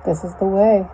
This is the way.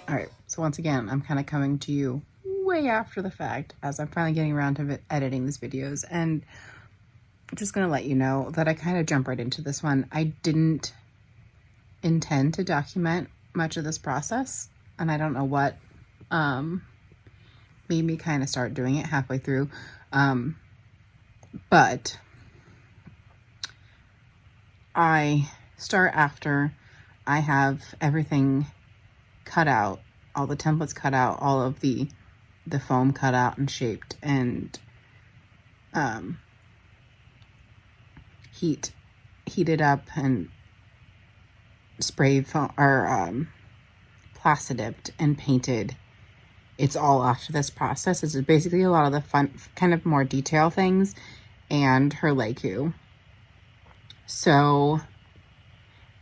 Alright, so once again, I'm kind of coming to you way after the fact as I'm finally getting around to editing these videos, and I'm just going to let you know that I kind of jump right into this one. I didn't intend to document much of this process, and I don't know what made me kind of start doing it halfway through, but I start after I have everything cut out, all the templates cut out, all of the foam cut out and shaped, and heated up and spray foam or plasti dipped and painted. It's all after this process. This is basically a lot of the fun, kind of more detail things, and her Lekku. So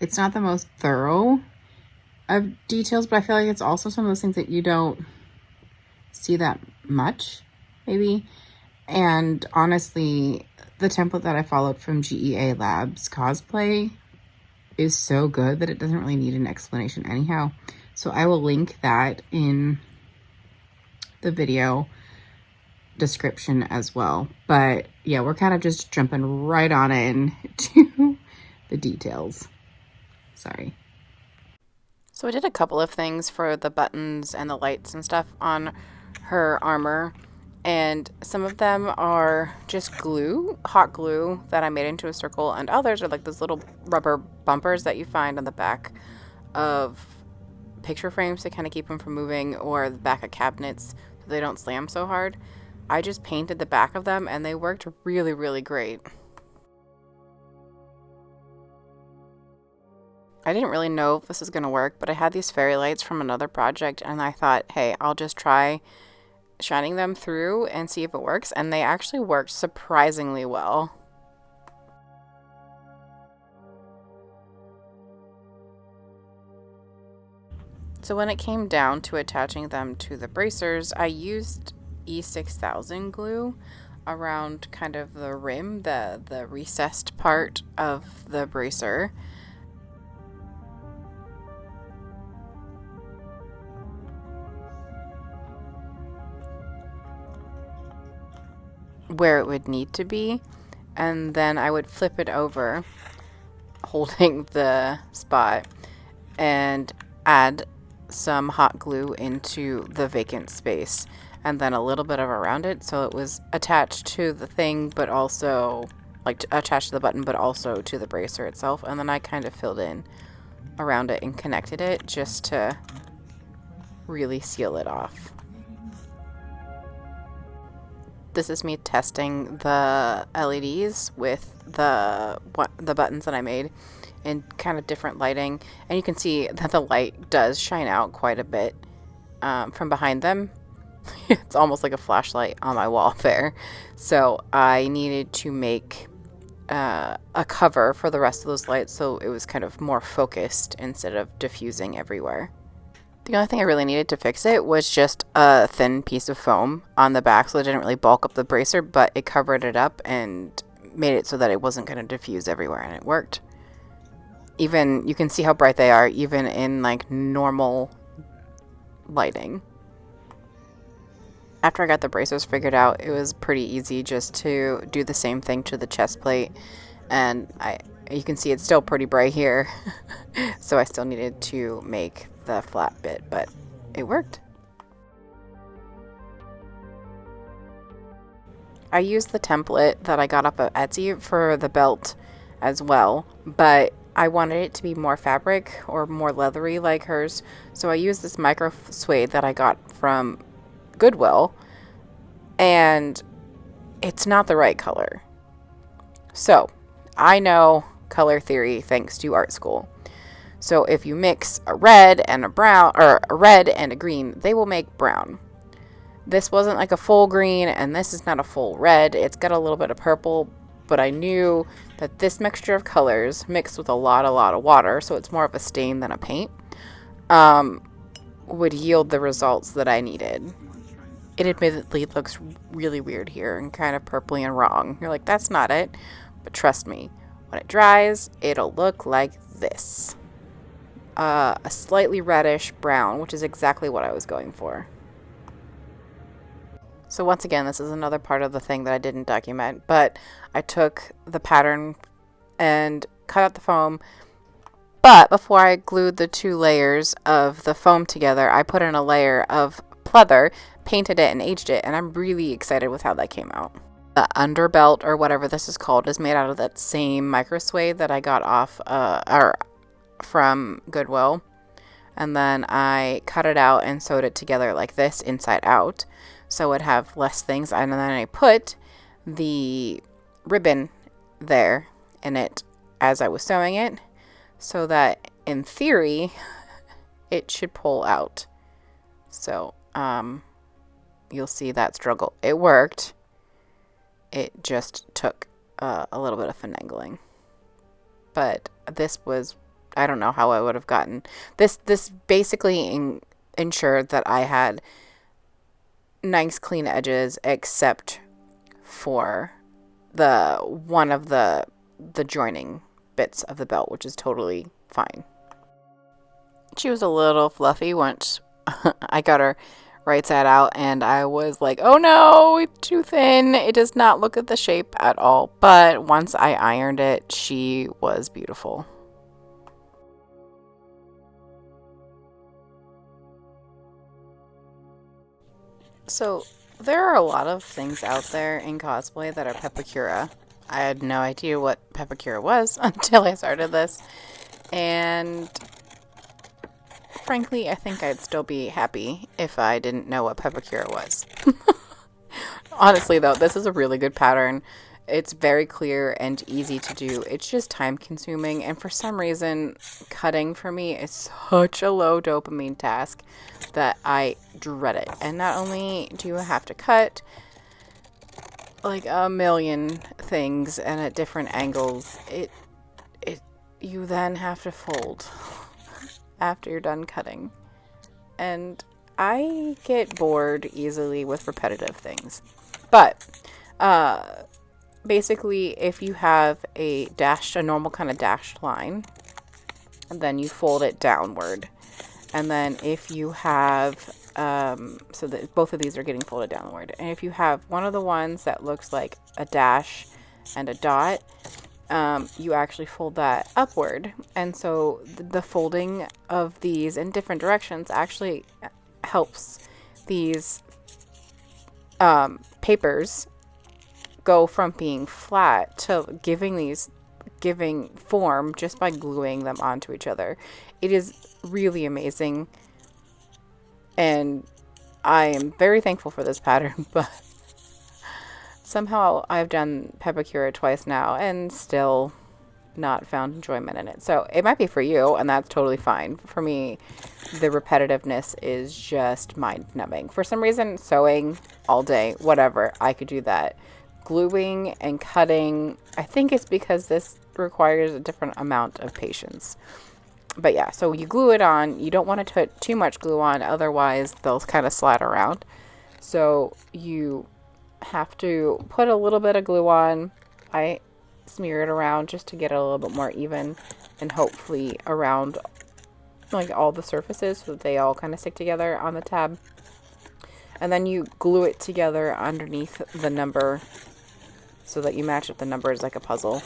it's not the most thorough of details, but I feel like it's also some of those things that you don't see that much, maybe. And honestly, the template that I followed from GEA Labs Cosplay is so good that it doesn't really need an explanation anyhow. So I will link that in the video description as well. But yeah, we're kind of just jumping right on in to the details. Sorry. So I did a couple of things for the buttons and the lights and stuff on her armor, and some of them are just glue, hot glue that I made into a circle, and others are like those little rubber bumpers that you find on the back of picture frames to kind of keep them from moving, or the back of cabinets so they don't slam so hard. I just painted the back of them and they worked really, really great. I didn't really know if this was going to work, but I had these fairy lights from another project, and I thought, hey, I'll just try shining them through and see if it works, and they actually worked surprisingly well. So when it came down to attaching them to the bracers, I used E6000 glue around kind of the rim, the recessed part of the bracer. Where it would need to be, and then I would flip it over holding the spot and add some hot glue into the vacant space, and then a little bit of around it so it was attached to the thing, but also like attached to the button, but also to the bracer itself. And then I kind of filled in around it and connected it just to really seal it off. This is me testing the LEDs with the buttons that I made in kind of different lighting, and you can see that the light does shine out quite a bit from behind them. It's almost like a flashlight on my wall there. So I needed to make a cover for the rest of those lights so it was kind of more focused instead of diffusing everywhere. The only thing I really needed to fix it was just a thin piece of foam on the back so it didn't really bulk up the bracer, but it covered it up and made it so that it wasn't going to diffuse everywhere, and it worked. Even, you can see how bright they are even in like normal lighting. After I got the bracers figured out, it was pretty easy just to do the same thing to the chest plate, and you can see it's still pretty bright here. So I still needed to make the flat bit, but it worked. I used the template that I got off of Etsy for the belt as well, but I wanted it to be more fabric or more leathery like hers, so I used this micro suede that I got from Goodwill, and it's not the right color. So I know color theory thanks to art school. So if you mix a red and a brown, or a red and a green, they will make brown. This wasn't like a full green, and this is not a full red. It's got a little bit of purple, but I knew that this mixture of colors mixed with a lot of water, so it's more of a stain than a paint, would yield the results that I needed. It admittedly looks really weird here and kind of purpley and wrong. You're like, that's not it. But trust me, when it dries, it'll look like this. A slightly reddish brown, which is exactly what I was going for. So once again, this is another part of the thing that I didn't document, but I took the pattern and cut out the foam. But before I glued the 2 layers of the foam together, I put in a layer of pleather, painted it and aged it, and I'm really excited with how that came out. The underbelt, or whatever this is called, is made out of that same micro suede that I got off or from Goodwill. And then I cut it out and sewed it together like this, inside out, so it would have less things. And then I put the ribbon there in it as I was sewing it, so that in theory it should pull out. So you'll see that struggle. It worked. It just took a little bit of finagling. But this was, I don't know how I would have gotten this. This basically ensured that I had nice clean edges, except for the one of the joining bits of the belt, which is totally fine. She was a little fluffy once I got her right side out, and I was like, oh no, it's too thin. It does not look at the shape at all. But once I ironed it, she was beautiful. So there are a lot of things out there in cosplay that are pepakura. I had no idea what pepakura was until I started this, and frankly, I think I'd still be happy if I didn't know what pepakura was. Honestly, though, this is a really good pattern. It's very clear and easy to do. It's just time consuming, and for some reason, cutting for me is such a low dopamine task that I dread it. And not only do you have to cut like a million things and at different angles, you then have to fold after you're done cutting. And I get bored easily with repetitive things. But basically, if you have a normal kind of dashed line, then you fold it downward. And then if you have, so that both of these are getting folded downward. And if you have one of the ones that looks like a dash and a dot, you actually fold that upward. And so the folding of these in different directions actually helps these papers go from being flat to giving form just by gluing them onto each other. It is really amazing, and I am very thankful for this pattern, but somehow I've done pepakura twice now and still not found enjoyment in it. So it might be for you, and that's totally fine. For me, the repetitiveness is just mind-numbing. For some reason, sewing all day, whatever, I could do that. Gluing and cutting, I think it's because this requires a different amount of patience. But yeah, so you glue it on. You don't want to put too much glue on, otherwise they'll kind of slide around. So you have to put a little bit of glue on. I smear it around just to get it a little bit more even, and hopefully around like all the surfaces so that they all kind of stick together on the tab. And then you glue it together underneath the number so that you match up the numbers like a puzzle.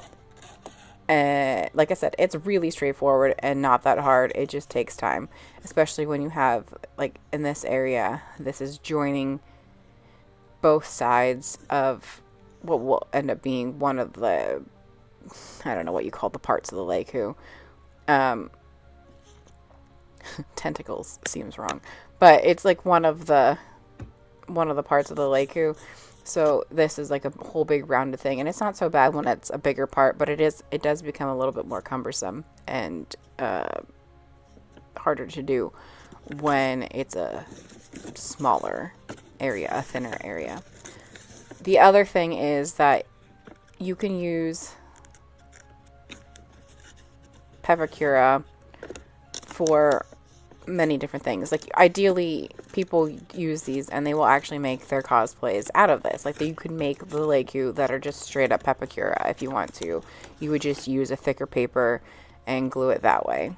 And like I said, it's really straightforward and not that hard. It just takes time, especially when you have, like in this area, this is joining both sides of what will end up being one of the, I don't know what you call the parts of the Lekku. Tentacles seems wrong, but it's like one of the parts of the Lekku. So this is like a whole big rounded thing, and it's not so bad when it's a bigger part, but it does become a little bit more cumbersome and harder to do when it's a smaller area, a thinner area. The other thing is that you can use pepakura for many different things. Like, ideally, people use these and they will actually make their cosplays out of this. Like, you could make the Lekku that are just straight up pepakura if you want to. You would just use a thicker paper and glue it that way.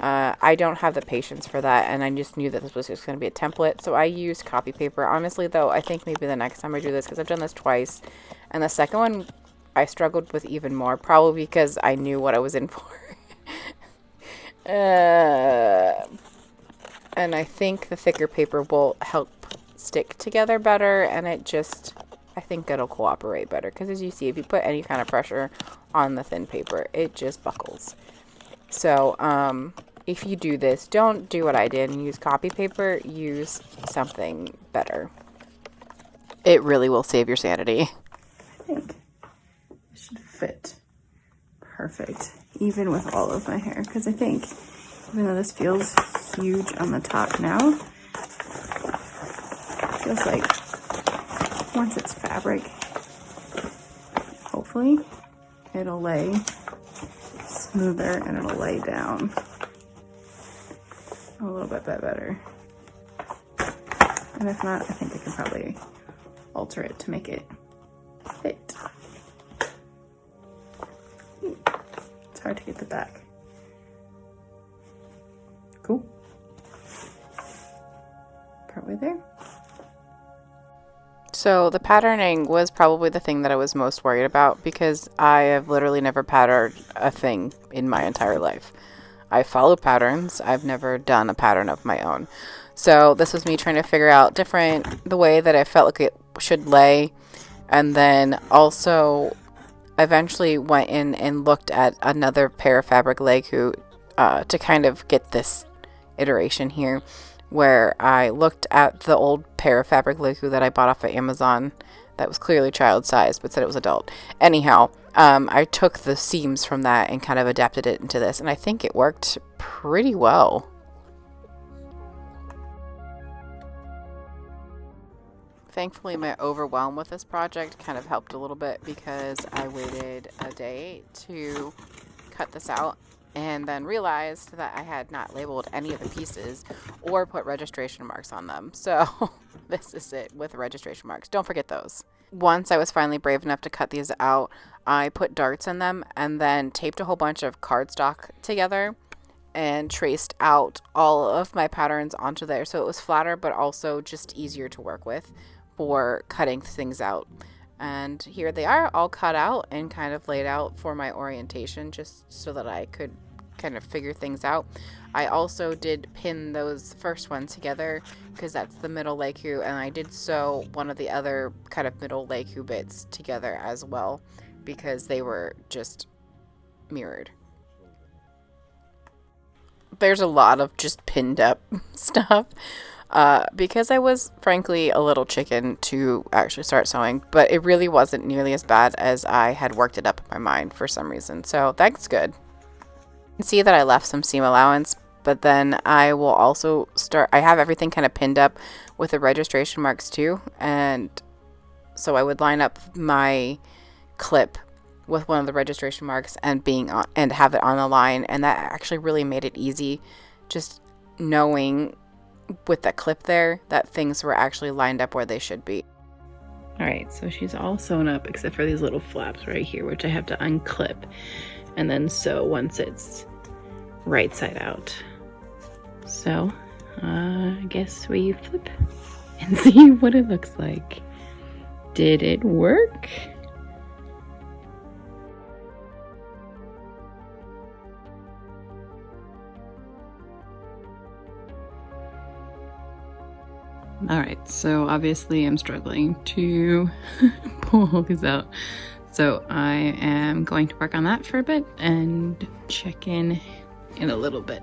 I don't have the patience for that, and I just knew that this was just going to be a template, so I used copy paper. Honestly, though, I think maybe the next time I do this, because I've done this twice, and the second one I struggled with even more, probably because I knew what I was in for. And I think the thicker paper will help stick together better, and I think it'll cooperate better, because as you see, if you put any kind of pressure on the thin paper, it just buckles. So, if you do this, don't do what I did and use copy paper. Use something better. It really will save your sanity. I think it should fit perfect, even with all of my hair, because I think, even though this feels huge on the top now, it feels like once it's fabric, hopefully, it'll lay smoother and it'll lay down a little bit better. And if not, I think I can probably alter it to make it fit. It's hard to get the back. Cool. Partway there. So the patterning was probably the thing that I was most worried about, because I have literally never patterned a thing in my entire life. I follow patterns. I've never done a pattern of my own. So this was me trying to figure out the way that I felt like it should lay. And then also eventually went in and looked at another pair of fabric Lekku to kind of get this iteration here, where I looked at the old pair of fabric Lekku that I bought off of Amazon that was clearly child size but said it was adult. Anyhow, I took the seams from that and kind of adapted it into this, and I think it worked pretty well. Thankfully, my overwhelm with this project kind of helped a little bit, because I waited a day to cut this out and then realized that I had not labeled any of the pieces or put registration marks on them. So this is it with registration marks. Don't forget those. Once I was finally brave enough to cut these out, I put darts in them and then taped a whole bunch of cardstock together and traced out all of my patterns onto there, so it was flatter but also just easier to work with for cutting things out. And here they are, all cut out and kind of laid out for my orientation, just so that I could kind of figure things out. I also did pin those first ones together, because that's the middle Lekku, and I did sew one of the other kind of middle Lekku bits together as well, because they were just mirrored. There's a lot of just pinned up stuff, because I was frankly a little chicken to actually start sewing, but it really wasn't nearly as bad as I had worked it up in my mind for some reason, so that's good. You can see that I left some seam allowance, but then I will also I have everything kind of pinned up with the registration marks too, and so I would line up my clip with one of the registration marks and have it on the line, and that actually really made it easy, just knowing with that clip there that things were actually lined up where they should be. Alright, so she's all sewn up except for these little flaps right here, which I have to unclip and then sew once it's right side out. So I guess we flip and see what it looks like. Did it work? Alright, so obviously I'm struggling to pull these out. So I am going to work on that for a bit and check in a little bit.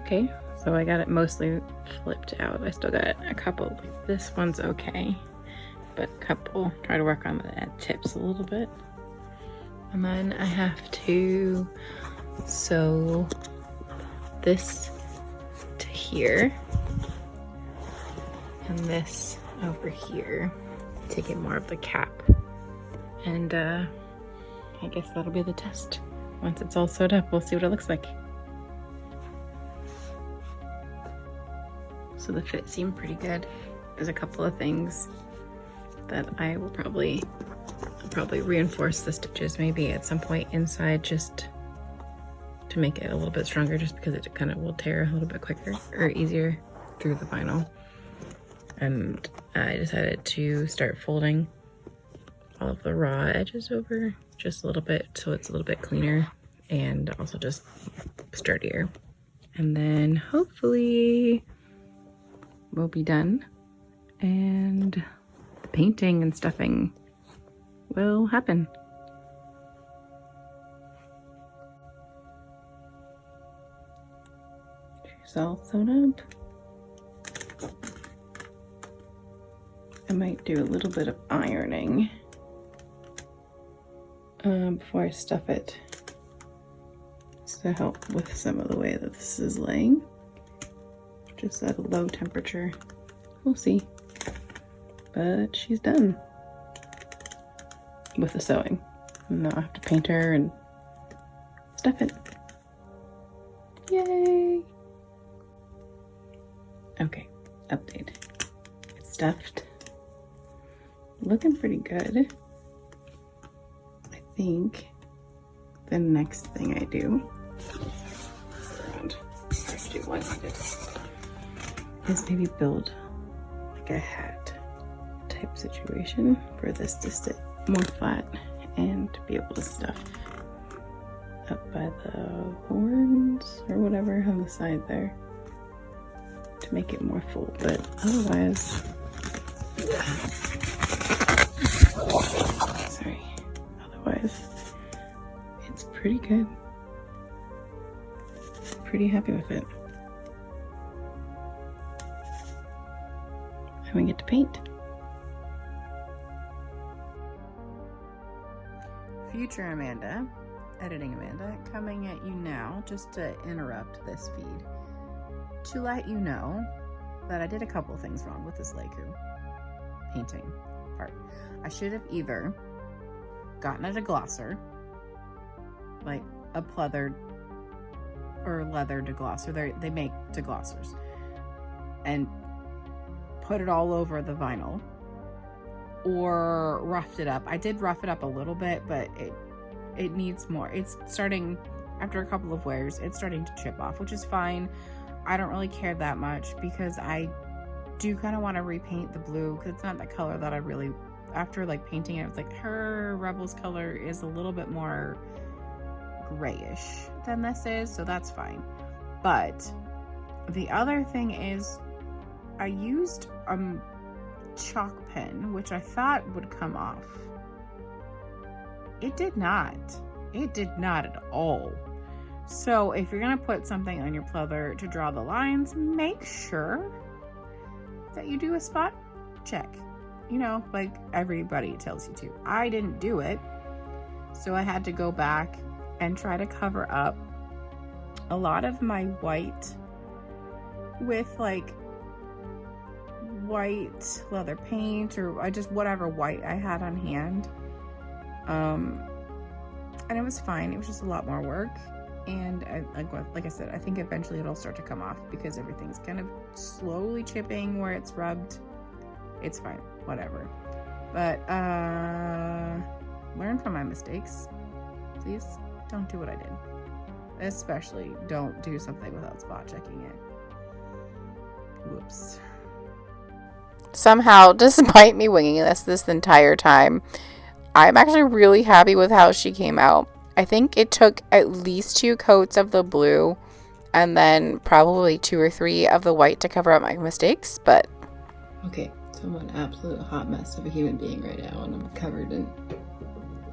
Okay, so I got it mostly flipped out. I still got a couple. This one's okay, but a couple. Try to work on the tips a little bit. And then I have to sew this to here and this over here, taking more of the cap. And I guess that'll be the test. Once it's all sewed up, we'll see what it looks like. So the fit seemed pretty good. There's a couple of things that I will probably reinforce the stitches maybe at some point inside, just to make it a little bit stronger, just because it kind of will tear a little bit quicker or easier through the vinyl. And I decided to start folding all of the raw edges over just a little bit, so it's a little bit cleaner and also just sturdier. And then hopefully we'll be done and the painting and stuffing will happen. She's all sewn up. I might do a little bit of ironing before I stuff it, to help with some of the way that this is laying, just at a low temperature. We'll see. But she's done with the sewing. Now I have to paint her and stuff it. Yay! Okay, update. It's stuffed. Looking pretty good. I think the next thing I do is maybe build like a hat type situation for this to sit more flat and to be able to stuff up by the horns or whatever on the side there to make it more full. But otherwise, sorry, otherwise it's pretty good. Pretty happy with it. And we get to paint. Future Amanda, editing Amanda, coming at you now just to interrupt this feed to let you know that I did a couple things wrong with this Lekku painting part. I should have either gotten a deglosser, like a pleathered or leather deglosser. They make deglossers, and put it all over the vinyl, or roughed it up. I did rough it up a little bit, but it needs more. It's starting, after a couple of wears, it's starting to chip off, which is fine. I don't really care that much because I do kind of want to repaint the blue, because it's not the color that I really, after like painting it, it's like her Rebels color is a little bit more grayish than this is, so that's fine. But the other thing is I used a chalk pen, which I thought would come off. It did not. It did not at all. So if you're gonna put something on your pleather to draw the lines, make sure that you do a spot check, you know, like everybody tells you to. I didn't do it, so I had to go back and try to cover up a lot of my white with like white leather paint, or just whatever white I had on hand. And it was fine. It was just a lot more work. And like I said, I think eventually it'll start to come off because everything's kind of slowly chipping where it's rubbed. It's fine, whatever. But learn from my mistakes. Please don't do what I did. Especially don't do something without spot checking it. Whoops. Somehow, despite me winging this entire time, I'm actually really happy with how she came out. I think it took at least 2 coats of the blue and then probably 2 or 3 of the white to cover up my mistakes, but... Okay, so I'm an absolute hot mess of a human being right now, and I'm covered in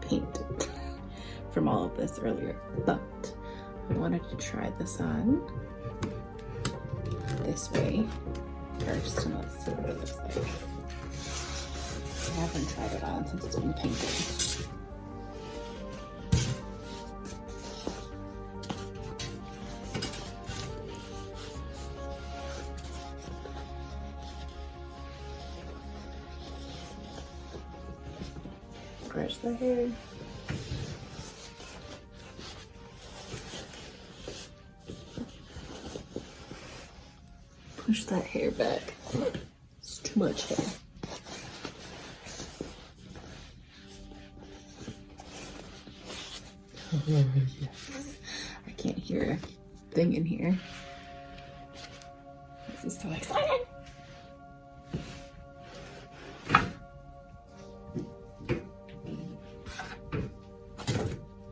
paint from all of this earlier. But I wanted to try this on this way first, and let's see what it looks like. I haven't tried it on since it's been painted. scratch the hair. Push that hair back. It's too much hair. Yes. I can't hear a thing in here. This is so exciting.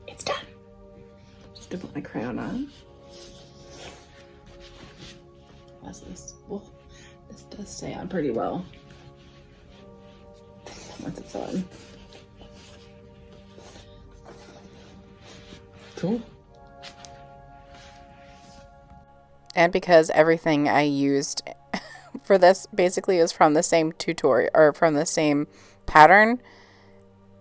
It's done. Just to put my crown on. How's this? Well, this does stay on pretty well once it's on. Cool. And because everything I used for this basically is from the same tutorial or from the same pattern,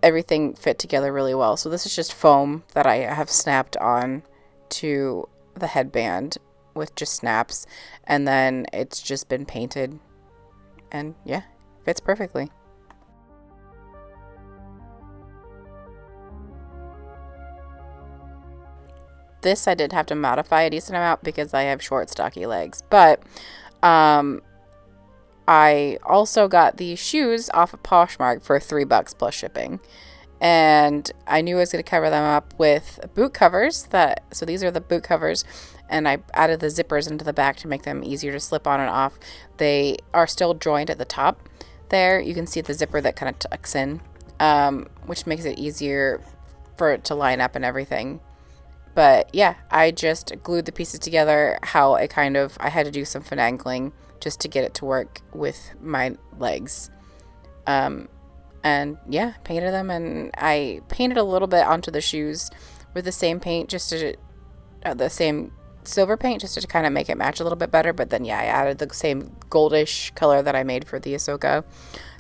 everything fit together really well. So this is just foam that I have snapped on to the headband with just snaps, and then it's just been painted, and yeah, fits perfectly. This I did have to modify a decent amount because I have short, stocky legs. But I also got these shoes off of Poshmark for $3 plus shipping. And I knew I was going to cover them up with boot covers. So these are the boot covers. And I added the zippers into the back to make them easier to slip on and off. They are still joined at the top there. You can see the zipper that kind of tucks in, which makes it easier for it to line up and everything. But yeah, I just glued the pieces together how I had to do some finagling just to get it to work with my legs. And yeah, painted them, and I painted a little bit onto the shoes with the same paint, just to the same silver paint, just to kind of make it match a little bit better. But then yeah, I added the same goldish color that I made for the Ahsoka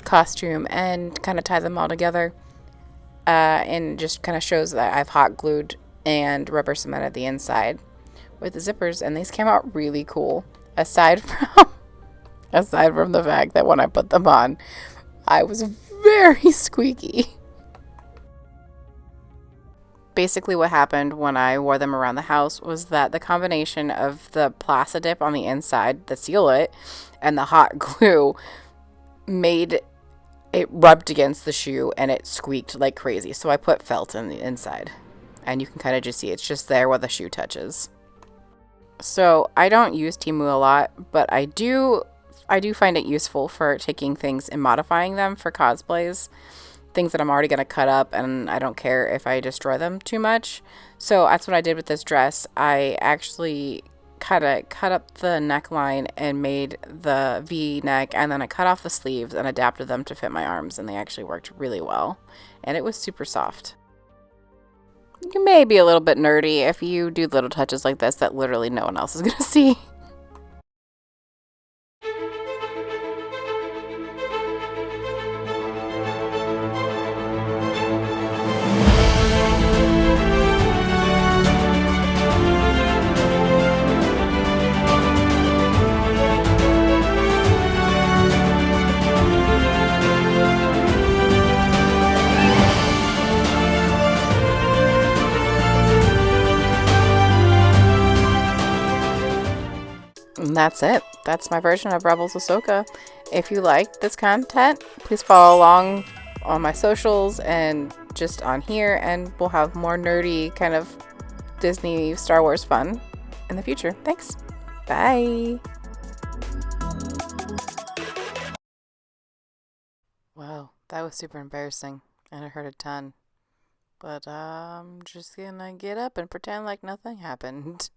costume and kind of tied them all together. And just kind of shows that I've hot glued and rubber cemented the inside with the zippers, and these came out really cool. Aside from the fact that when I put them on, I was very squeaky. Basically what happened when I wore them around the house was that the combination of the Plastidip on the inside, the seal it, and the hot glue made it rubbed against the shoe and it squeaked like crazy. So I put felt in the inside. And you can kind of just see it's just there where the shoe touches. So I don't use Temu a lot, but I do find it useful for taking things and modifying them for cosplays. Things that I'm already going to cut up, and I don't care if I destroy them too much. So that's what I did with this dress. I actually cut up the neckline and made the V-neck, and then I cut off the sleeves and adapted them to fit my arms, and they actually worked really well. And it was super soft. You may be a little bit nerdy if you do little touches like this that literally no one else is going to see. And that's it. That's my version of Rebels Ahsoka. If you like this content, please follow along on my socials and just on here, and we'll have more nerdy kind of Disney Star Wars fun in the future. Thanks. Bye. Wow, that was super embarrassing, and it hurt a ton. But I'm just gonna get up and pretend like nothing happened.